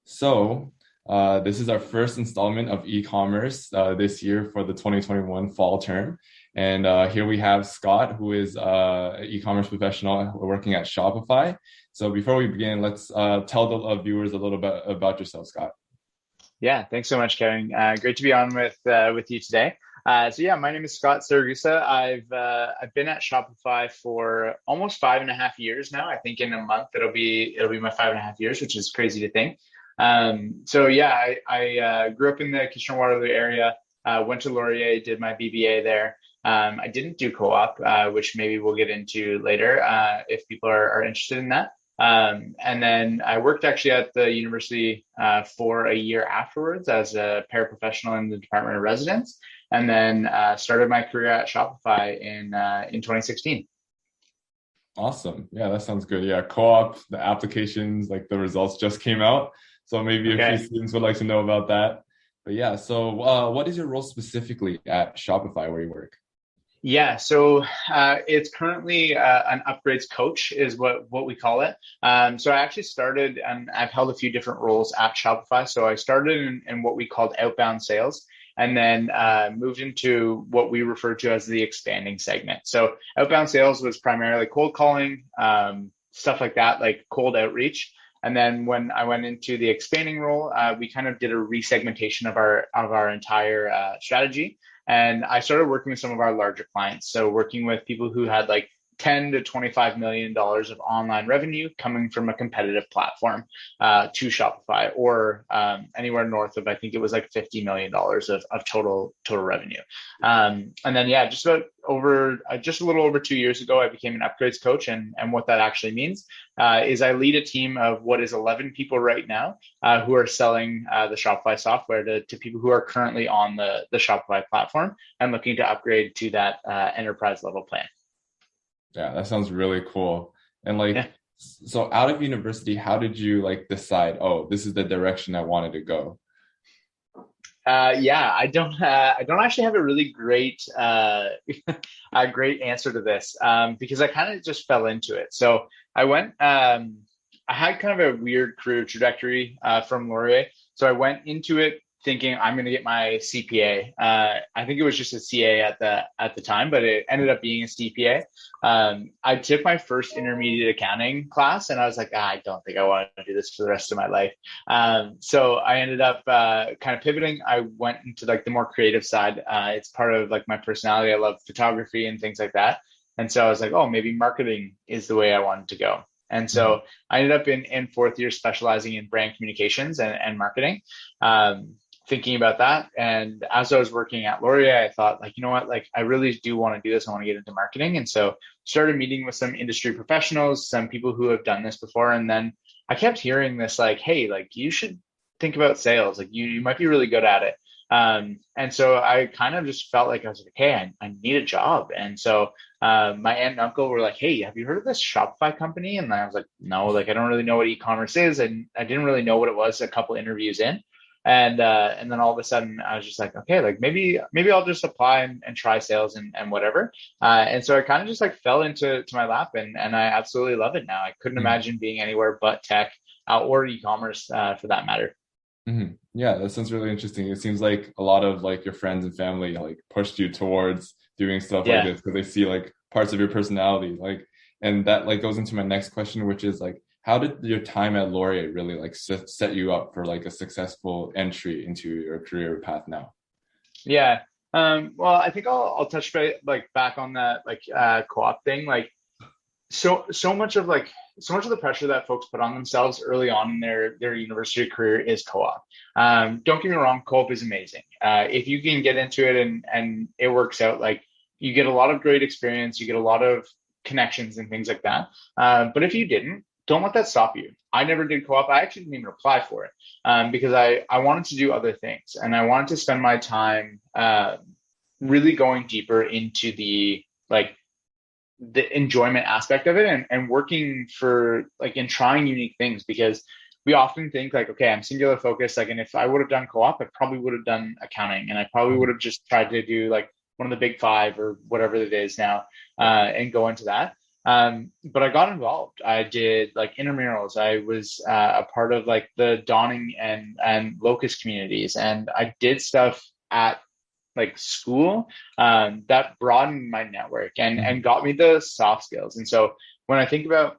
This is our first installment of e-commerce this year for the 2021 fall term. And here we have Scott, who is an e-commerce professional working at Shopify. So before we begin, let's tell the viewers a little bit about yourself, Scott. Yeah, thanks so much, Kevin. Great to be on with you today. My name is Scott Siragusa. I've been at Shopify for almost 5.5 years now. I think in a month it'll be my 5.5 years, which is crazy to think. I grew up in the Kitchener-Waterloo area. Went to Laurier, did my BBA there. I didn't do co-op, which maybe we'll get into later if people are interested in that. And then I worked actually at the university for a year afterwards as a paraprofessional in the Department of Residence, and then started my career at Shopify in 2016. Awesome. Yeah, that sounds good. Yeah, co-op, the applications, like the results just came out. So maybe a few students would like to know about that. But yeah, so what is your role specifically at Shopify where you work? Yeah, so it's currently an upgrades coach is what we call it. So I actually started, and I've held a few different roles at Shopify. So I started in what we called outbound sales, and then moved into what we refer to as the expanding segment. So outbound sales was primarily cold calling, stuff like that, like cold outreach. And then when I went into the expanding role, we kind of did a resegmentation of our entire strategy. And I started working with some of our larger clients. So working with people who had like 10 to $25 million of online revenue coming from a competitive platform to Shopify, or anywhere north of, I think it was like $50 million of total revenue. And then, just a little over 2 years ago, I became an upgrades coach. And what that actually means is I lead a team of what is 11 people right now who are selling the Shopify software to people who are currently on the Shopify platform and looking to upgrade to that enterprise level plan. Yeah, that sounds really cool. And so out of university, how did you decide, oh, this is the direction I wanted to go? I don't actually have a really great a great answer to this because I kind of just fell into it. So I had kind of a weird career trajectory from Laurier. So I went into it thinking I'm going to get my CPA. I think it was just a CA at the time, but it ended up being a CPA. I took my first intermediate accounting class, and I was like, I don't think I want to do this for the rest of my life. So I ended up kind of pivoting. I went into the more creative side. It's part of my personality. I love photography and things like that. And so I was like, oh, maybe marketing is the way I wanted to go. And so I ended up in fourth year specializing in brand communications and marketing. Thinking about that. And as I was working at Laurier, I thought, you know what, I really do want to do this. I want to get into marketing. And so started meeting with some industry professionals, some people who have done this before. And then I kept hearing this, hey, you should think about sales. You might be really good at it. And so I kind of just felt like I was like, hey, I need a job. And so my aunt and uncle were like, hey, have you heard of this Shopify company? And I was like, no, I don't really know what e-commerce is. And I didn't really know what it was a couple interviews in. And then all of a sudden I was just like, okay, maybe I'll just apply and try sales and whatever. And so I kind of just fell into my lap, and I absolutely love it now. I couldn't imagine being anywhere but tech or e-commerce for that matter. Mm-hmm. Yeah, that sounds really interesting. It seems like a lot of your friends and family pushed you towards doing stuff like this because they see parts of your personality. And that goes into my next question, which is how did your time at Laurier really set you up for a successful entry into your career path now? Yeah. Well, I think I'll touch back on that co-op thing. So much of the pressure that folks put on themselves early on in their university career is co-op. Don't get me wrong, co-op is amazing. If you can get into it and it works out, you get a lot of great experience, you get a lot of connections and things like that. But if you didn't, don't let that stop you. I never did co-op. I actually didn't even apply for it because I wanted to do other things, and I wanted to spend my time really going deeper into the enjoyment aspect of it and working for and trying unique things, because we often think okay, I'm singular focused. And if I would have done co-op, I probably would have done accounting, and I probably would have just tried to do one of the big five or whatever it is now and go into that. But I got involved. I did like intramurals. I was a part of like the Dawning and Locust communities, and I did stuff at like school that broadened my network and got me the soft skills. And so when I think about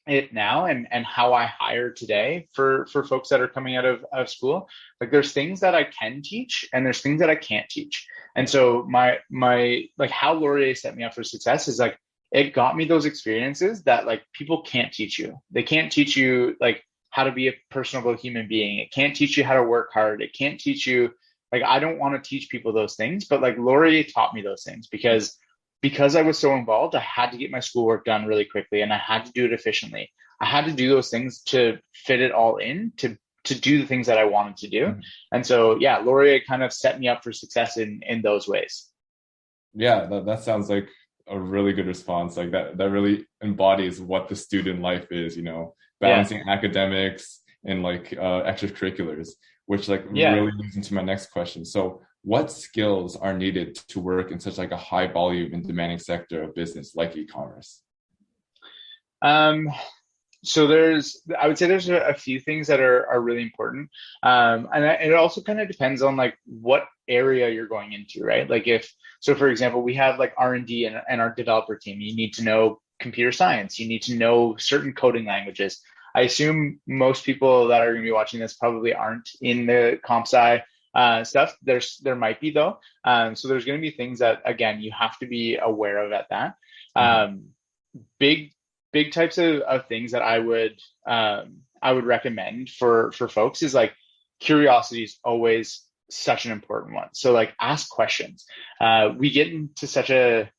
it now and how I hire today for folks that are coming out of school, like there's things that I can teach and there's things that I can't teach. And so my like how Laurier set me up for success is like it got me those experiences that like people can't teach you. They can't teach you like how to be a personable human being. It can't teach you how to work hard. It can't teach you like I don't want to teach people those things, but like Laurier taught me those things because I was so involved, I had to get my schoolwork done really quickly and I had to do it efficiently. I had to do those things to fit it all in to do the things that I wanted to do. And so, yeah, Laurier kind of set me up for success in those ways. Yeah, that sounds like a really good response. Like that really embodies what the student life is, you know, balancing academics and like extracurriculars, which like really leads into my next question. So what skills are needed to work in such like a high volume and demanding sector of business like e-commerce? So I would say there's a few things that are really important. And it also kind of depends on like what area you're going into, right? Like so for example, we have like R&D and our developer team. You need to know computer science. You need to know certain coding languages. I assume most people that are going to be watching this probably aren't in the comp sci stuff. There might be though. So there's going to be things that, again, you have to be aware of at that. Big types of things that I would recommend for folks is like curiosity is always such an important one. So like ask questions. We get into such a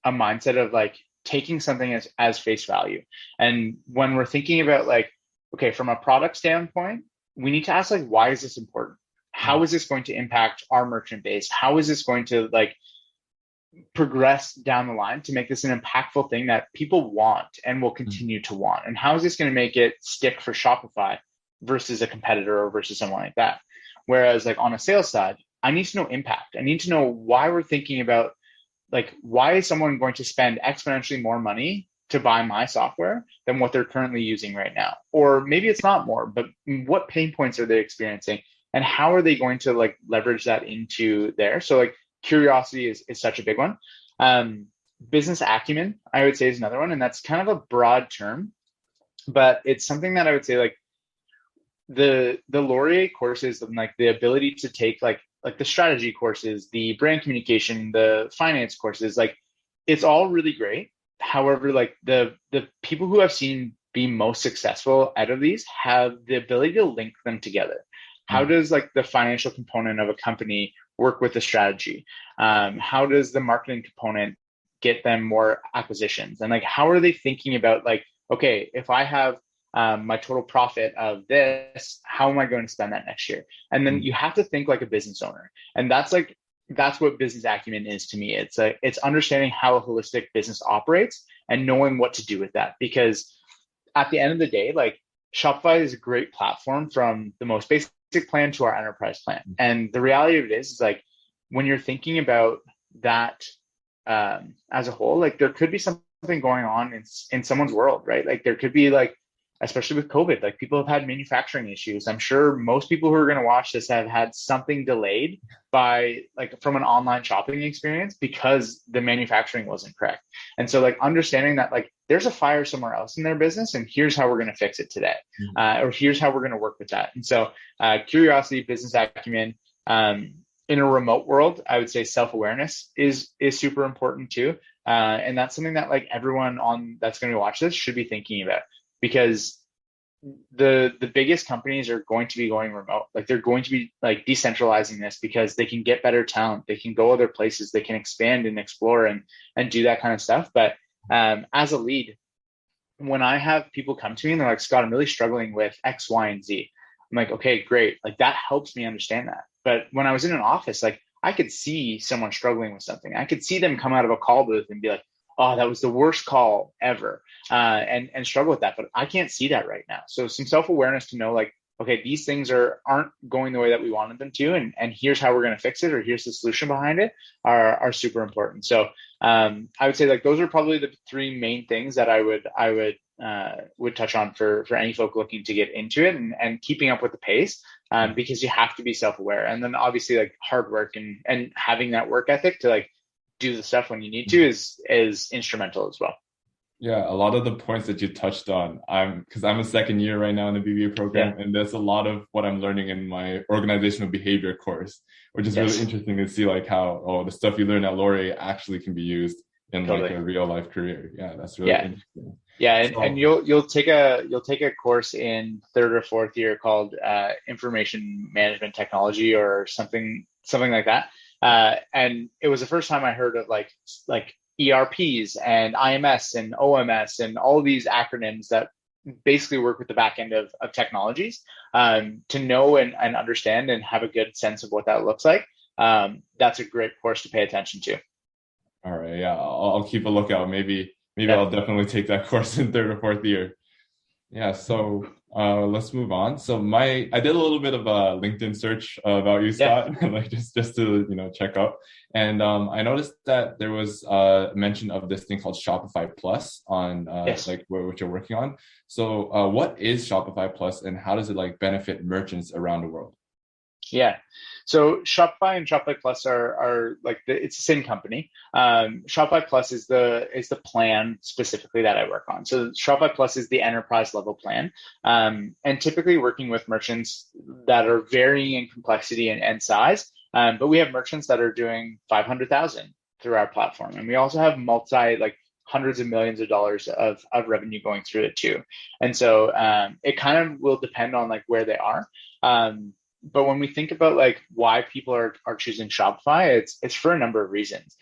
mindset of like taking something as face value. And when we're thinking about like, okay, from a product standpoint, we need to ask like, why is this important? How is this going to impact our merchant base? How is this going to like progress down the line to make this an impactful thing that people want and will continue to want? And how is this going to make it stick for Shopify versus a competitor or versus someone like that? Whereas like on a sales side, I need to know impact. I need to know why we're thinking about like, why is someone going to spend exponentially more money to buy my software than what they're currently using right now? Or maybe it's not more, but what pain points are they experiencing? And how are they going to like leverage that into there? So like curiosity is such a big one. Business acumen, I would say, is another one. And that's kind of a broad term, but it's something that I would say like the Laurier courses and like the ability to take like the strategy courses, the brand communication, the finance courses, like it's all really great. However, like the people who I've seen be most successful out of these have the ability to link them together. How does like the financial component of a company work with the strategy? How does the marketing component get them more acquisitions? And like, how are they thinking about like, okay, if I have my total profit of this, how am I going to spend that next year? And then you have to think like a business owner. And that's what business acumen is to me. It's understanding how a holistic business operates and knowing what to do with that. Because at the end of the day, like Shopify is a great platform from the most basic plan to our enterprise plan. And the reality of it is like when you're thinking about that as a whole, like there could be something going on in someone's world, right? Like there could be like, especially with COVID, like people have had manufacturing issues. I'm sure most people who are going to watch this have had something delayed by like from an online shopping experience because the manufacturing wasn't correct. And so like understanding that like there's a fire somewhere else in their business and here's how we're going to fix it today. Or here's how we're going to work with that. And so curiosity, business acumen, in a remote world, I would say self-awareness is super important too. And that's something that like everyone that's going to watch this should be thinking about. Because the biggest companies are going to be going remote. Like they're going to be like decentralizing this because they can get better talent. They can go other places. They can expand and explore and do that kind of stuff. But as a lead, when I have people come to me and they're like, Scott, I'm really struggling with X, Y, and Z. I'm like, okay, great. Like that helps me understand that. But when I was in an office, like I could see someone struggling with something. I could see them come out of a call booth and be like, oh, that was the worst call ever, and struggle with that. But I can't see that right now. So some self-awareness to know like, okay, these things aren't going the way that we wanted them to, and here's how we're going to fix it, or here's the solution behind it are super important. So I would say like those are probably the three main things that I would touch on for any folk looking to get into it, and keeping up with the pace, because you have to be self-aware, and then obviously like hard work and having that work ethic to like do the stuff when you need to is instrumental as well. Yeah, a lot of the points that you touched on, because I'm a second year right now in the BBA program, and there's a lot of what I'm learning in my organizational behavior course, which is really interesting to see like how the stuff you learn at Laurier actually can be used in like a real life career. Yeah, that's really interesting. Yeah, and you'll take a course in third or fourth year called information management technology or something like that. And it was the first time I heard of like ERPs and IMS and OMS and all these acronyms that basically work with the back end of technologies, to know and understand and have a good sense of what that looks like. That's a great course to pay attention to. All right, yeah, I'll keep a lookout. Maybe I'll definitely take that course in third or fourth year. Yeah, so let's move on. So I did a little bit of a LinkedIn search about you, Scott, like just to check out. And I noticed that there was a mention of this thing called Shopify Plus on like what you're working on. So what is Shopify Plus, and how does it like benefit merchants around the world? Yeah. So Shopify and Shopify Plus are like it's the same company. Shopify Plus is the plan specifically that I work on. So Shopify Plus is the enterprise level plan, and typically working with merchants that are varying in complexity and size. But we have merchants that are doing 500,000 through our platform, and we also have like hundreds of millions of dollars of revenue going through it too. And so it kind of will depend on like where they are. But when we think about like why people are choosing Shopify, it's for a number of reasons.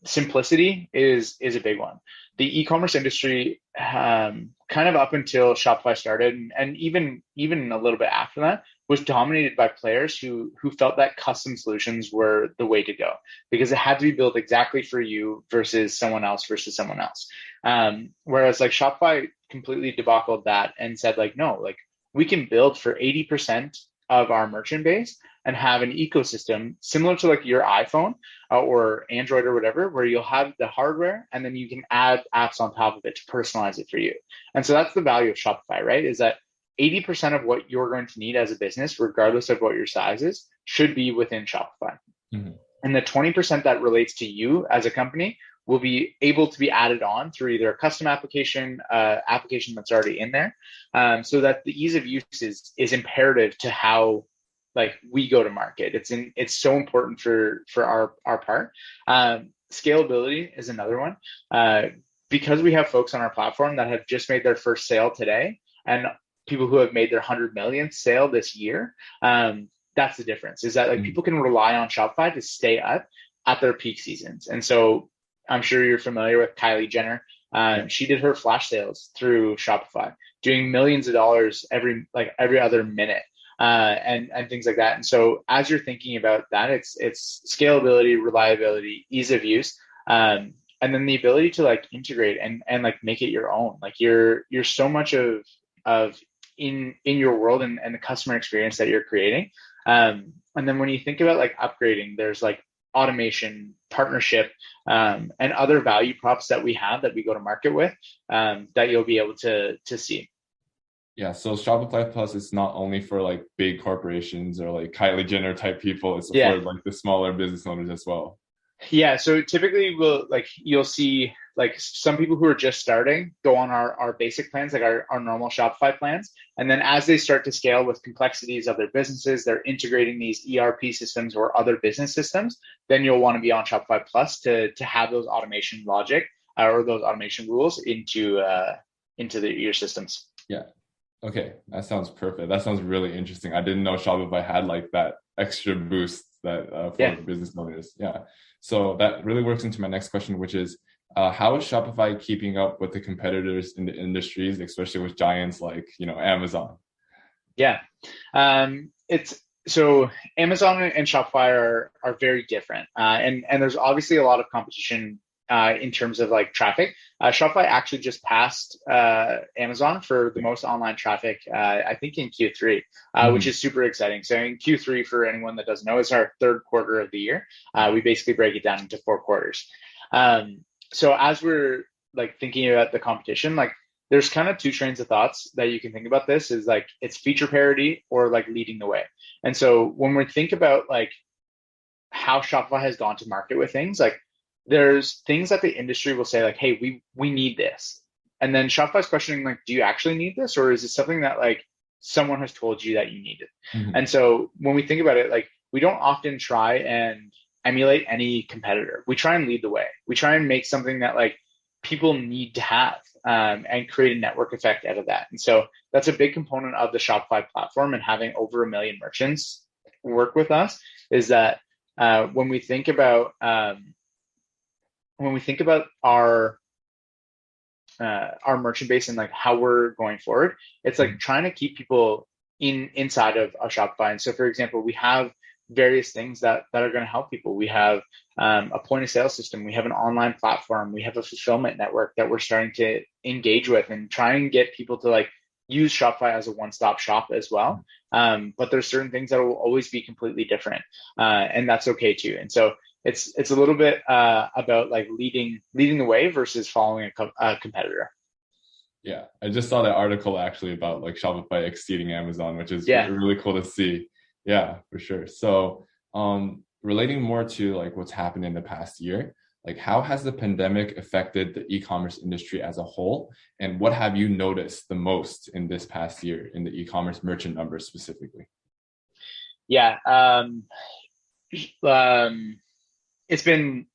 Simplicity is a big one. The e-commerce industry, kind of up until Shopify started, and even a little bit after that, was dominated by players who felt that custom solutions were the way to go, because it had to be built exactly for you versus someone else. Whereas like Shopify completely debacled that and said like, no, like we can build for 80% of our merchant base and have an ecosystem similar to like your iPhone or Android or whatever, where you'll have the hardware and then you can add apps on top of it to personalize it for you. And so that's the value of Shopify, right? Is that 80% of what you're going to need as a business, regardless of what your size is, should be within Shopify. Mm-hmm. And the 20% that relates to you as a company will be able to be added on through either a custom application that's already in there, so that the ease of use is imperative to how like we go to market. It's so important for our part. Scalability is another one, because we have folks on our platform that have just made their first sale today, and people who have made their 100 millionth sale this year. That's the difference, is that like people can rely on Shopify to stay up at their peak seasons. And so I'm sure you're familiar with Kylie Jenner. She did her flash sales through Shopify, doing millions of dollars every other minute, and things like that. And so as you're thinking about that, it's scalability, reliability, ease of use, and then the ability to like integrate and like make it your own. Like you're so much of in your world and the customer experience that you're creating. And then when you think about like upgrading, there's like automation, partnership, and other value props that we go to market with, that you'll be able to see. Yeah, so Shopify Plus is not only for like big corporations or like Kylie Jenner type people, it's for like the smaller business owners as well. Yeah, so typically you'll see like some people who are just starting go on our basic plans, like our normal Shopify plans. And then as they start to scale with complexities of their businesses, they're integrating these ERP systems or other business systems, then you'll want to be on Shopify Plus to have those automation logic or those automation rules into your systems. Yeah. Okay, that sounds perfect. That sounds really interesting. I didn't know Shopify had like that extra boost that for business owners. Yeah. So that really works into my next question, which is, how is Shopify keeping up with the competitors in the industries, especially with giants like, Amazon? Yeah. So Amazon and Shopify are very different. And there's obviously a lot of competition in terms of like traffic. Shopify actually just passed Amazon for the most online traffic, I think in Q3, which is super exciting. So in Q3, for anyone that doesn't know, is our third quarter of the year. We basically break it down into 4 quarters. So as we're like thinking about the competition, like there's kind of two trains of thoughts that you can think about this is like it's feature parity or like leading the way. And so when we think about like how Shopify has gone to market with things, like there's things that the industry will say like, hey, we need this. And then Shopify's questioning like, do you actually need this? Or is it something that like someone has told you that you need it? Mm-hmm. And so when we think about it, like we don't often try and emulate any competitor. We try and lead the way. We try and make something that like people need to have, and create a network effect out of that. And so that's a big component of the Shopify platform and having over 1 million merchants work with us is that when we think about our merchant base and like how we're going forward, it's like trying to keep people inside of Shopify. And so, for example, we have various things that are going to help people. We have a point of sale system. We have an online platform. We have a fulfillment network that we're starting to engage with and try and get people to like use Shopify as a one-stop shop as well. But there's certain things that will always be completely different, and that's okay too. And so it's a little bit about like leading the way versus following a competitor. Yeah, I just saw that article actually about like Shopify exceeding Amazon, which is really cool to see. Yeah, for sure. So, relating more to like what's happened in the past year, like how has the pandemic affected the e-commerce industry as a whole? And what have you noticed the most in this past year in the e-commerce merchant numbers specifically? Yeah, it's been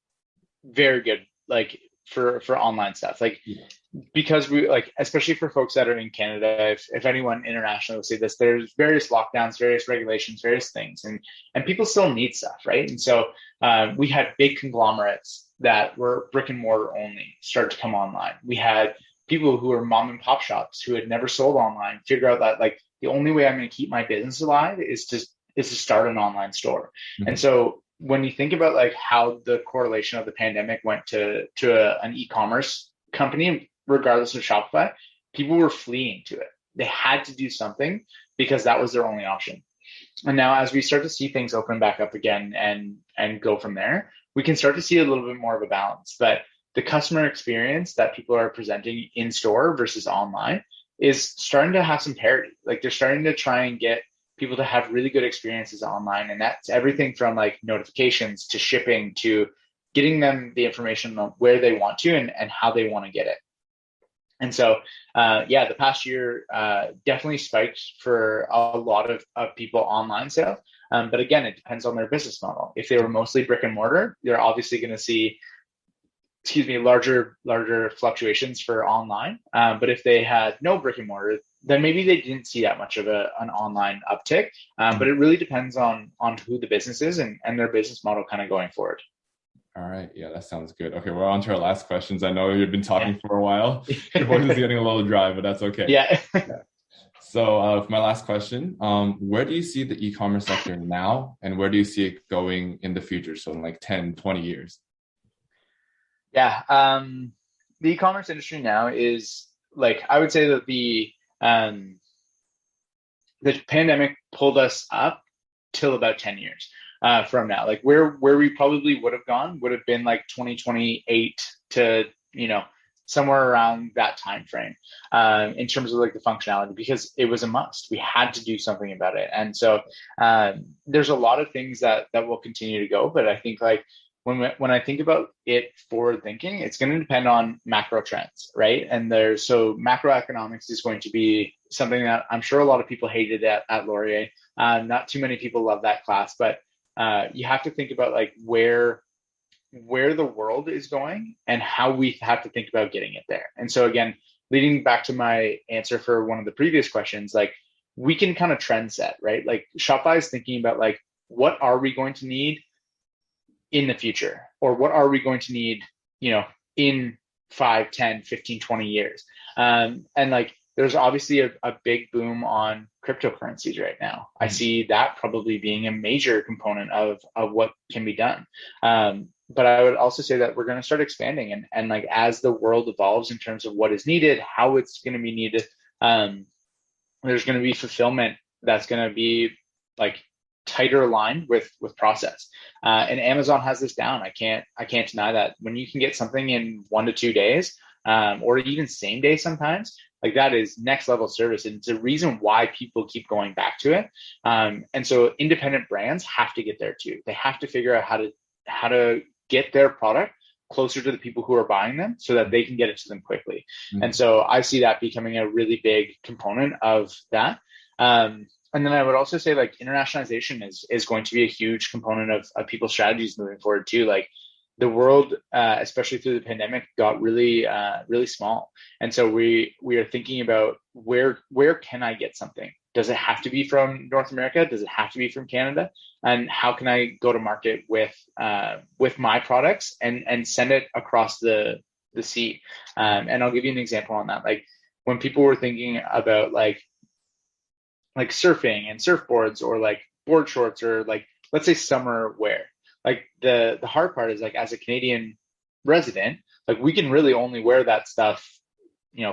very good, like for online stuff. Like because we like, especially for folks that are in Canada, if anyone international will see this, there's various lockdowns, various regulations, various things, and people still need stuff, right? And so we had big conglomerates that were brick and mortar only start to come online. We had people who were mom and pop shops who had never sold online figure out that like the only way I'm going to keep my business alive is to start an online store. Mm-hmm. And so when you think about like how the correlation of the pandemic went to an e-commerce company, regardless of Shopify, people were fleeing to it. They had to do something because that was their only option. And now as we start to see things open back up again and go from there, we can start to see a little bit more of a balance. But the customer experience that people are presenting in store versus online is starting to have some parity. Like they're starting to try and get people to have really good experiences online. And that's everything from like notifications to shipping to getting them the information on where they want to and how they want to get it. And so, the past year definitely spiked for a lot of people online sales. But again, it depends on their business model. If they were mostly brick and mortar, they're obviously going to see, larger fluctuations for online. But if they had no brick and mortar, then maybe they didn't see that much of an online uptick. But it really depends on who the business is and their business model kind of going forward. All right. Yeah, that sounds good. Okay, we're on to our last questions. I know you've been talking for a while. Your voice is getting a little dry, but that's okay. Yeah. So for my last question, where do you see the e-commerce sector now and where do you see it going in the future? So in like 10, 20 years? Yeah. The e-commerce industry now is like, I would say that the pandemic pulled us up till about 10 years from now. Like where we probably would have gone would have been like 2028 to, somewhere around that time frame in terms of like the functionality, because it was a must. We had to do something about it. And so there's a lot of things that will continue to go. But I think like when I think about it forward thinking, it's going to depend on macro trends, right? And so macroeconomics is going to be something that I'm sure a lot of people hated at Laurier. Not too many people love that class, but you have to think about like where the world is going and how we have to think about getting it there. And so again, leading back to my answer for one of the previous questions, like we can kind of trend set, right? Like Shopify is thinking about like, what are we going to need in the future? Or what are we going to need, in 5, 10, 15, 20 years? And like, there's obviously a big boom on cryptocurrencies right now. I see that probably being a major component of what can be done. But I would also say that we're going to start expanding and like, as the world evolves in terms of what is needed, how it's going to be needed, there's going to be fulfillment that's going to be like tighter aligned with process. And Amazon has this down. I can't deny that. When you can get something in 1 to 2 days, or even same day sometimes, like that is next level service. And it's a reason why people keep going back to it. And so independent brands have to get there too. They have to figure out how to get their product closer to the people who are buying them so that they can get it to them quickly. Mm-hmm. And so I see that becoming a really big component of that. And then I would also say like internationalization is going to be a huge component of people's strategies moving forward too. Like the world, especially through the pandemic, got really, really small. And so we are thinking about where can I get something? Does it have to be from North America? Does it have to be from Canada? And how can I go to market with my products and send it across the sea? And I'll give you an example on that. Like when people were thinking about like surfing and surfboards or like board shorts or like, let's say summer wear, like the hard part is like as a Canadian resident, like we can really only wear that stuff,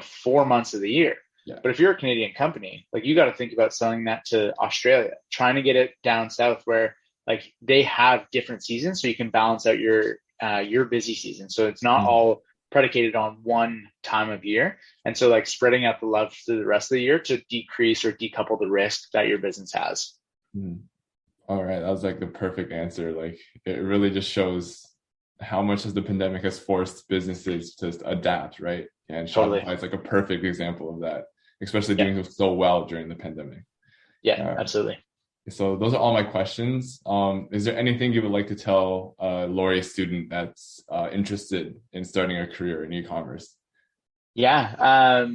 4 months of the year. Yeah. But if you're a Canadian company, like you got to think about selling that to Australia, trying to get it down south where like they have different seasons so you can balance out your busy season. So it's not all predicated on one time of year. And so like spreading out the love through the rest of the year to decrease or decouple the risk that your business has. All right. That was like the perfect answer. Like it really just shows how much the pandemic has forced businesses to adapt, right? And Shopify is like a perfect example of that, especially doing so well during the pandemic. Yeah, absolutely. So those are all my questions. Is there anything you would like to tell a Laurier student that's interested in starting a career in e-commerce? Yeah,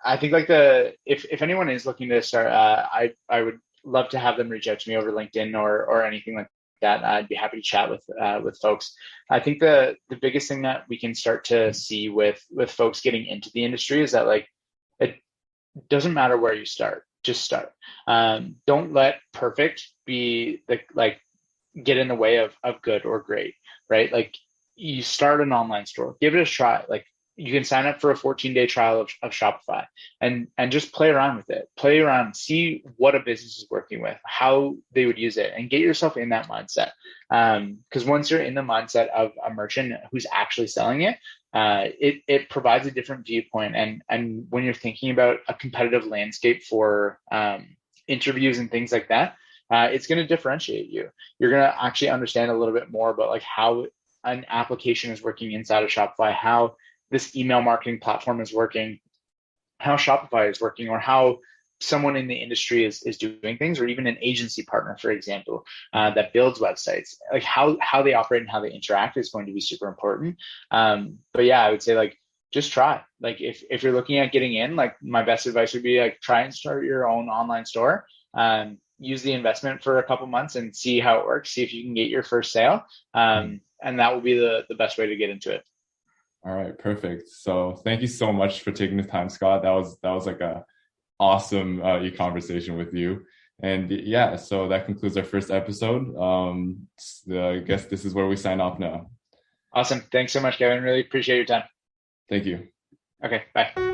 I think like if anyone is looking to start, I would love to have them reach out to me over LinkedIn or anything like that. I'd be happy to chat with folks. I think the biggest thing that we can start to see with folks getting into the industry is that like it doesn't matter where you start. Just start. Don't let perfect be get in the way of good or great, right? Like you start an online store, give it a try. Like you can sign up for a 14-day trial of Shopify and just play around with it. Play around, see what a business is working with, how they would use it, and get yourself in that mindset. Because once you're in the mindset of a merchant who's actually selling it, it provides a different viewpoint. And when you're thinking about a competitive landscape for interviews and things like that, it's going to differentiate you. You're going to actually understand a little bit more about like how an application is working inside of Shopify, how this email marketing platform is working, how Shopify is working, or how someone in the industry is doing things, or even an agency partner, for example, that builds websites. Like how they operate and how they interact is going to be super important. But yeah, I would say like just try. Like if you're looking at getting in, like my best advice would be like try and start your own online store. Use the investment for a couple months and see how it works. See if you can get your first sale, and that will be the best way to get into it. All right, perfect. So thank you so much for taking the time, Scott. That was like a awesome e-conversation with you. And yeah, so that concludes our first episode. I guess this is where we sign off now. Awesome. Thanks so much, Kevin. Really appreciate your time. Thank you. Okay, bye.